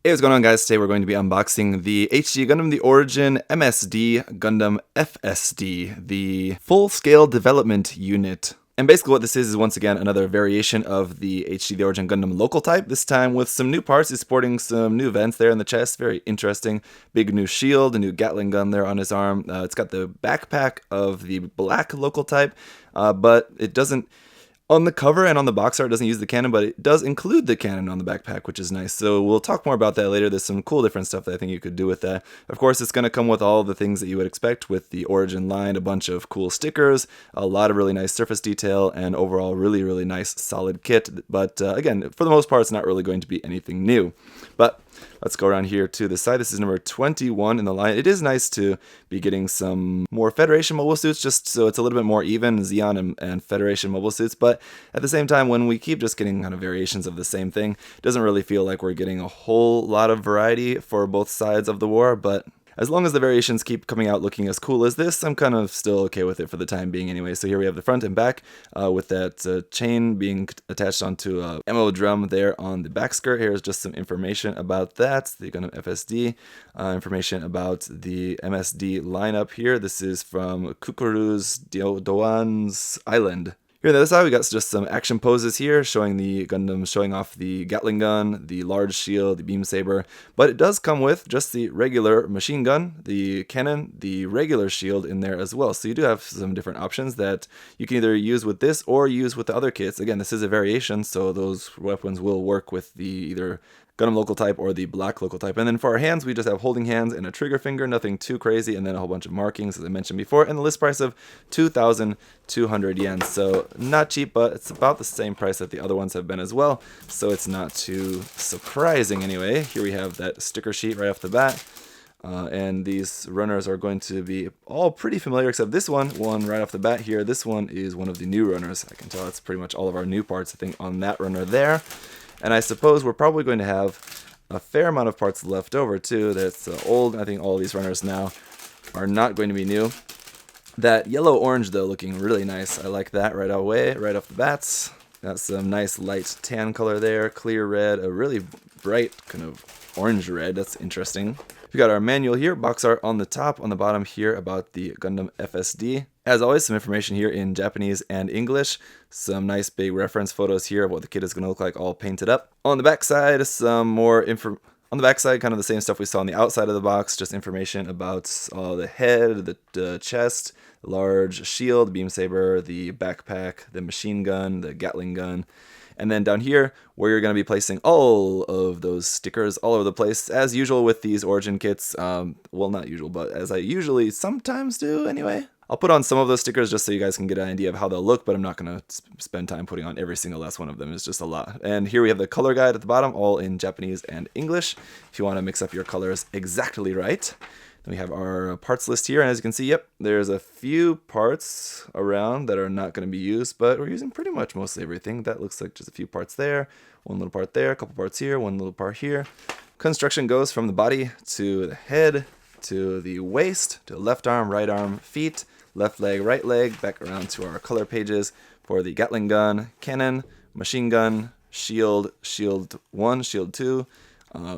Hey, what's going on, guys? Today we're going to be unboxing the HD Gundam, the Origin MSD Gundam FSD, the full-scale development unit. And basically what this is once again another variation of the HD, the Origin Gundam Local Type, this time with some new parts. He's sporting some new vents there in the chest, very interesting. Big new shield, a new Gatling gun there on his arm. It's got the backpack of the black Local Type, but it doesn't... On the cover and on the box art, it doesn't use the cannon, but it does include the cannon on the backpack, which is nice. So we'll talk more about that later. There's some cool different stuff that I think you could do with that. Of course, it's going to come with all the things that you would expect with the Origin line, a bunch of cool stickers, a lot of really nice surface detail, and overall really, really nice solid kit. But again, for the most part, it's not really going to be anything new. But let's go around here to the side. This is number 21 in the line. It is nice to be getting some more Federation mobile suits, just so it's a little bit more even, Zeon and Federation mobile suits. But at the same time, when we keep just getting kind of variations of the same thing, it doesn't really feel like we're getting a whole lot of variety for both sides of the war. But as long as the variations keep coming out looking as cool as this, I'm kind of still okay with it for the time being anyway. So here we have the front and back with that chain being attached onto a ammo drum there on the back skirt. Here's just some information about that, the Gundam FSD, information about the MSD lineup here. This is from Kukuru's Doan's Island. Here on the other side, we got just some action poses here, showing the Gundam, showing off the Gatling gun, the large shield, the beam saber. But it does come with just the regular machine gun, the cannon, the regular shield in there as well. So you do have some different options that you can either use with this or use with the other kits. Again, this is a variation, so those weapons will work with the either Gundam Local Type or the black Local Type. And then for our hands, we just have holding hands and a trigger finger, nothing too crazy, and then a whole bunch of markings, as I mentioned before, and the list price of 2,200 yen. So not cheap, but it's about the same price that the other ones have been as well, so it's not too surprising anyway. Here we have that sticker sheet right off the bat. And these runners are going to be all pretty familiar, except this one right off the bat here. This one is one of the new runners. I can tell it's pretty much all of our new parts, I think, on that runner there. And I suppose we're probably going to have a fair amount of parts left over too. That's old. I think all these runners now are not going to be new. That yellow-orange though, looking really nice. I like that right away, right off the bats. Got some nice light tan color there, clear red, a really bright kind of orange red. That's interesting. We got our manual here, box art on the top, on the bottom here about the Gundam FSD. As always, some information here in Japanese and English. Some nice big reference photos here of what the kit is going to look like all painted up. On the back side, some more info. On the back side, kind of the same stuff we saw on the outside of the box, just information about the head, the chest, large shield, beam saber, the backpack, the machine gun, the Gatling gun. And then down here, where you're going to be placing all of those stickers all over the place, as usual with these Origin kits. Well, not usual, but as I usually sometimes do anyway. I'll put on some of those stickers just so you guys can get an idea of how they'll look, but I'm not going to spend time putting on every single last one of them. It's just a lot. And here we have the color guide at the bottom, all in Japanese and English, if you want to mix up your colors exactly right. Then we have our parts list here, and as you can see, yep, there's a few parts around that are not going to be used, but we're using pretty much mostly everything. That looks like just a few parts there, one little part there, a couple parts here, one little part here. Construction goes from the body to the head, to the waist, to left arm, right arm, feet, left leg, right leg, back around to our color pages for the Gatling gun, cannon, machine gun, shield, shield 1, shield 2,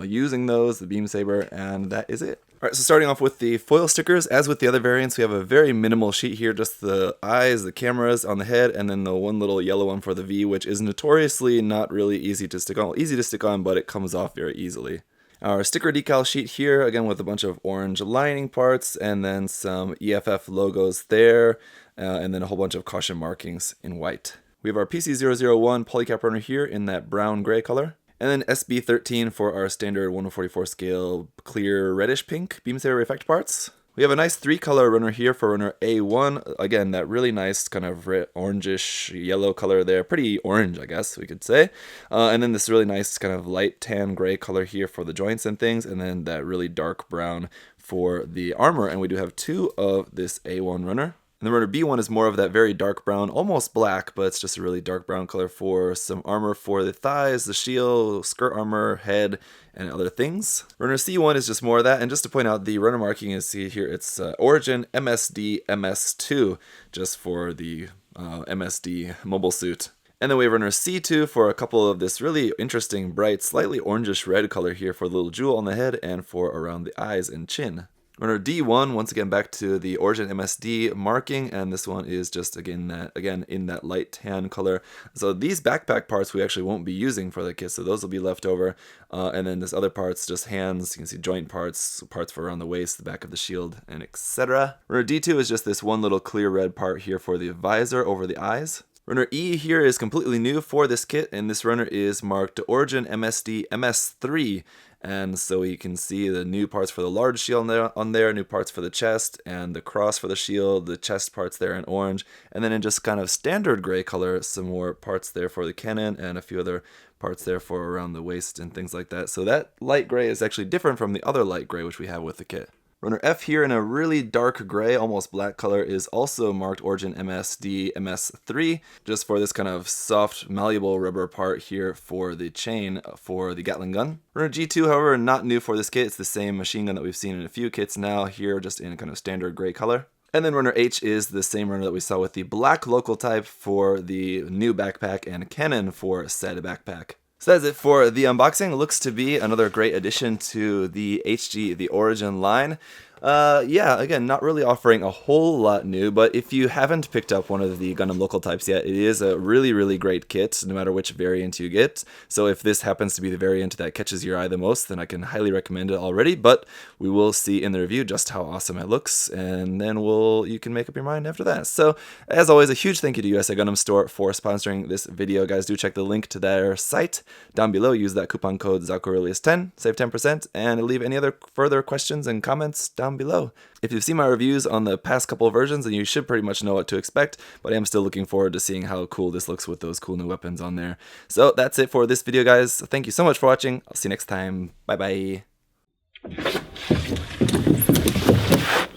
using those, the beam saber, and that is it. Alright, so starting off with the foil stickers, as with the other variants, we have a very minimal sheet here, just the eyes, the cameras on the head, and then the one little yellow one for the V, which is notoriously not really easy to stick on. Easy to stick on, but it comes off very easily. Our sticker decal sheet here, again with a bunch of orange lining parts, and then some EFF logos there, and then a whole bunch of caution markings in white. We have our PC001 polycap runner here in that brown-gray color. And then SB13 for our standard 1/44 scale clear reddish pink beam saber effect parts. We have a nice 3-color runner here for runner A1. Again, that really nice kind of orangish yellow color there. Pretty orange, I guess we could say. And then this really nice kind of light tan gray color here for the joints and things. And then that really dark brown for the armor. And we do have 2 of this A1 runner. And the runner B1 is more of that very dark brown, almost black, but it's just a really dark brown color for some armor for the thighs, the shield, skirt armor, head, and other things. Runner C1 is just more of that, and just to point out, the runner marking is, see here, it's Origin MSD MS2, just for the MSD mobile suit. And then we have runner C2 for a couple of this really interesting, bright, slightly orangish red color here for the little jewel on the head and for around the eyes and chin. Runner D1, once again back to the Origin MSD marking, and this one is just again in that light tan color. So these backpack parts we actually won't be using for the kit, so those will be left over. And then this other parts, just hands, you can see joint parts, parts for around the waist, the back of the shield, and etc. Runner D2 is just this one little clear red part here for the visor over the eyes. Runner E here is completely new for this kit, and this runner is marked Origin MSD MS3. And so you can see the new parts for the large shield on there, new parts for the chest, and the cross for the shield, the chest parts there in orange, and then in just kind of standard gray color, some more parts there for the cannon, and a few other parts there for around the waist and things like that. So that light gray is actually different from the other light gray which we have with the kit. Runner F here in a really dark gray, almost black color, is also marked Origin MSD MS3, just for this kind of soft, malleable rubber part here for the chain for the Gatling gun. Runner G2, however, not new for this kit. It's the same machine gun that we've seen in a few kits now, here just in kind of standard gray color. And then runner H is the same runner that we saw with the black local type for the new backpack and cannon for said backpack. So that's it for the unboxing. It looks to be another great addition to the HG, the Origin line. Yeah, again, not really offering a whole lot new, but if you haven't picked up one of the Gundam Local Types yet, it is a really, really great kit, no matter which variant you get. So if this happens to be the variant that catches your eye the most, then I can highly recommend it already, but we will see in the review just how awesome it looks, and then you can make up your mind after that. So, as always, a huge thank you to USA Gundam Store for sponsoring this video. Guys, do check the link to their site down below. Use that coupon code ZakuAurelius10, save 10%, and leave any other further questions and comments down below. If you've seen my reviews on the past couple of versions, then you should pretty much know what to expect, but I am still looking forward to seeing how cool this looks with those cool new weapons on there. So that's it for this video, guys. Thank you so much for watching. I'll see you next time. Bye-bye.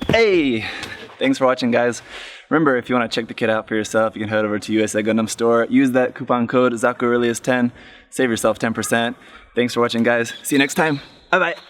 Hey! Thanks for watching, guys. Remember, if you want to check the kit out for yourself, you can head over to USA Gundam Store, use that coupon code ZakuAurelius10, save yourself 10%. Thanks for watching, guys. See you next time. Bye-bye.